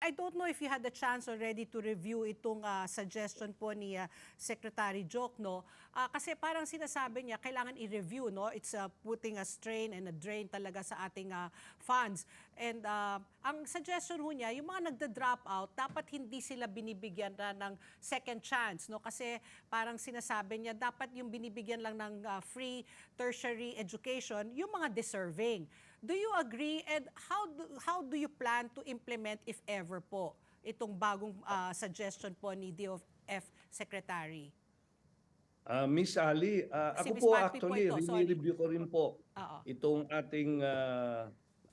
I don't know if you had the chance already to review itong suggestion po ni Secretary Jokno. Kasi parang sinasabi niya, kailangan i-review, no? It's putting a strain and a drain talaga sa ating funds. And ang suggestion ho niya, yung mga nagda-drop out, dapat hindi sila binibigyan na ng second chance, no? Kasi parang sinasabi niya, dapat yung binibigyan lang ng free tertiary education, yung mga deserving. Do you agree, and how do you plan to implement, if ever po, itong bagong suggestion po ni DOF Secretary? Miss Ali, Si ako Miss po Marty po actually, ito, sorry. rini-review ko rin po Oo. itong ating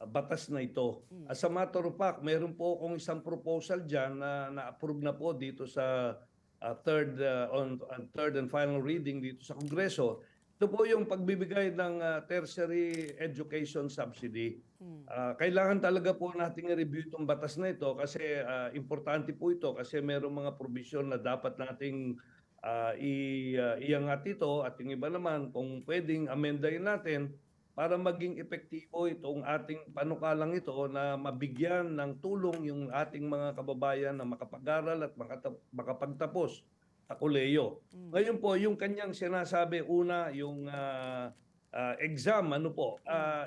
batas na ito. As a matter of fact, meron po akong isang proposal dyan na na-approve na po dito sa third and final reading dito sa Kongreso. Ito po yung pagbibigay ng tertiary education subsidy. Kailangan talaga po nating i-review itong batas na ito kasi importante po ito kasi merong mga provision na dapat nating iangat ito at yung iba naman kung pwedeng amendahin natin para maging epektibo itong ating panukalang ito na mabigyan ng tulong yung ating mga kababayan na makapag-aral at makapagtapos sa kolehiyo. Ngayon po, yung kanyang sinasabi, una, yung exam, ano po,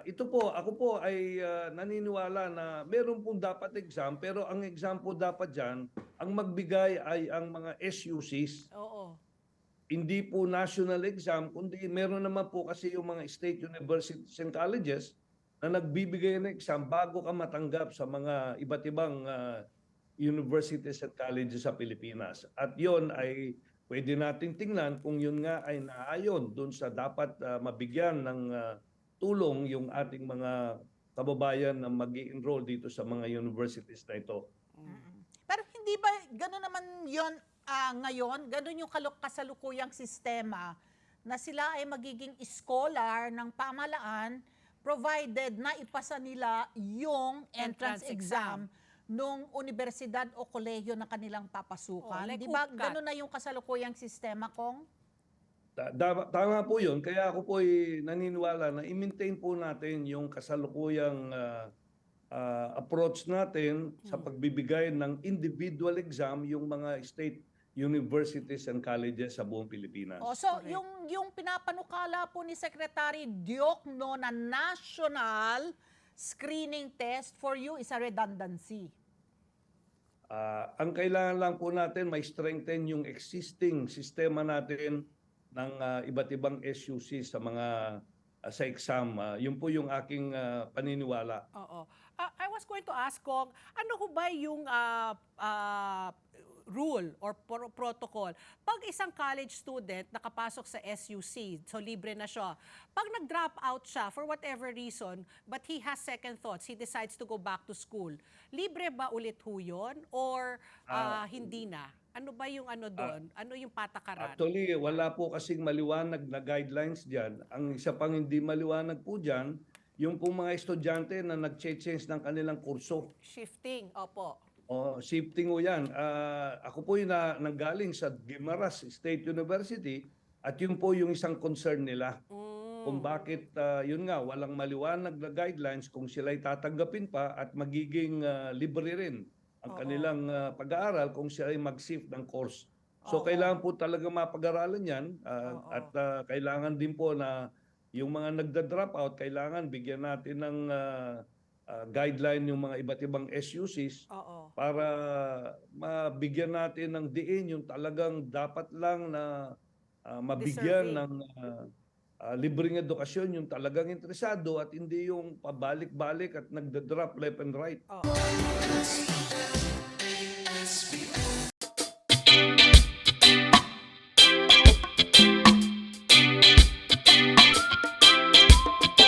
ito po, ako po ay naniniwala na meron pong dapat exam, pero ang exam po dapat dyan, ang magbigay ay ang mga SUCs. Oo. Hindi po national exam, kundi meron naman po kasi yung mga state universities and colleges na nagbibigay ng exam bago ka matanggap sa mga iba't ibang universities at colleges sa Pilipinas. At yon ay pwede nating tingnan kung yun nga ay naayon dun sa dapat mabigyan ng tulong yung ating mga kababayan na mag-i-enroll dito sa mga universities na ito. Pero hindi ba gano'n naman yon ngayon? Gano'n yung kasalukuyang sistema na sila ay magiging scholar ng pamahalaan provided na ipasa nila yung entrance exam nung universidad o kolehiyo na kanilang papasukan. Like Di ba UPCAT. gano'n na yung kasalukuyang sistema, Kong? Tama po yun. Kaya ako po ay naniniwala na i-maintain po natin yung kasalukuyang approach natin sa pagbibigay ng individual exam yung mga state universities and colleges sa buong Pilipinas. Oh, so yung pinapanukala po ni Secretary Diokno na national screening test for you is a redundancy. Ang kailangan lang po natin may strengthen yung existing sistema natin ng iba't ibang SUC sa mga sa exam. Yun po yung aking paniniwala. Oo. I was going to ask Kong, ano ho ba yung rule or protocol? Pag isang college student nakapasok sa SUC, so libre na siya, pag nag-drop out siya for whatever reason, but he has second thoughts, he decides to go back to school, libre ba ulit ho yun? Or hindi na? Ano ba yung ano doon? Ano yung patakaran? Actually, wala po kasing maliwanag na guidelines dyan. Ang isa pang hindi maliwanag po dyan, yung pong mga estudyante na nag-change ng kanilang kurso. Shifting, opo. Shifting o yan. Ako po yung nanggaling sa Guimaras State University at yun po yung isang concern nila. Kung bakit yun nga, walang maliwanag na guidelines kung sila'y tatanggapin pa at magiging libre rin ang kanilang pag-aaral kung sila'y mag-shift ng course. So kailangan po talaga mapag-aralan yan at kailangan din po na yung mga nagda-drop out, kailangan bigyan natin ng guideline yung mga iba't ibang SUCs para mabigyan natin ng diin yung talagang dapat lang na mabigyan ng libreng edukasyon yung talagang interesado at hindi yung pabalik-balik at nagda-drop left and right.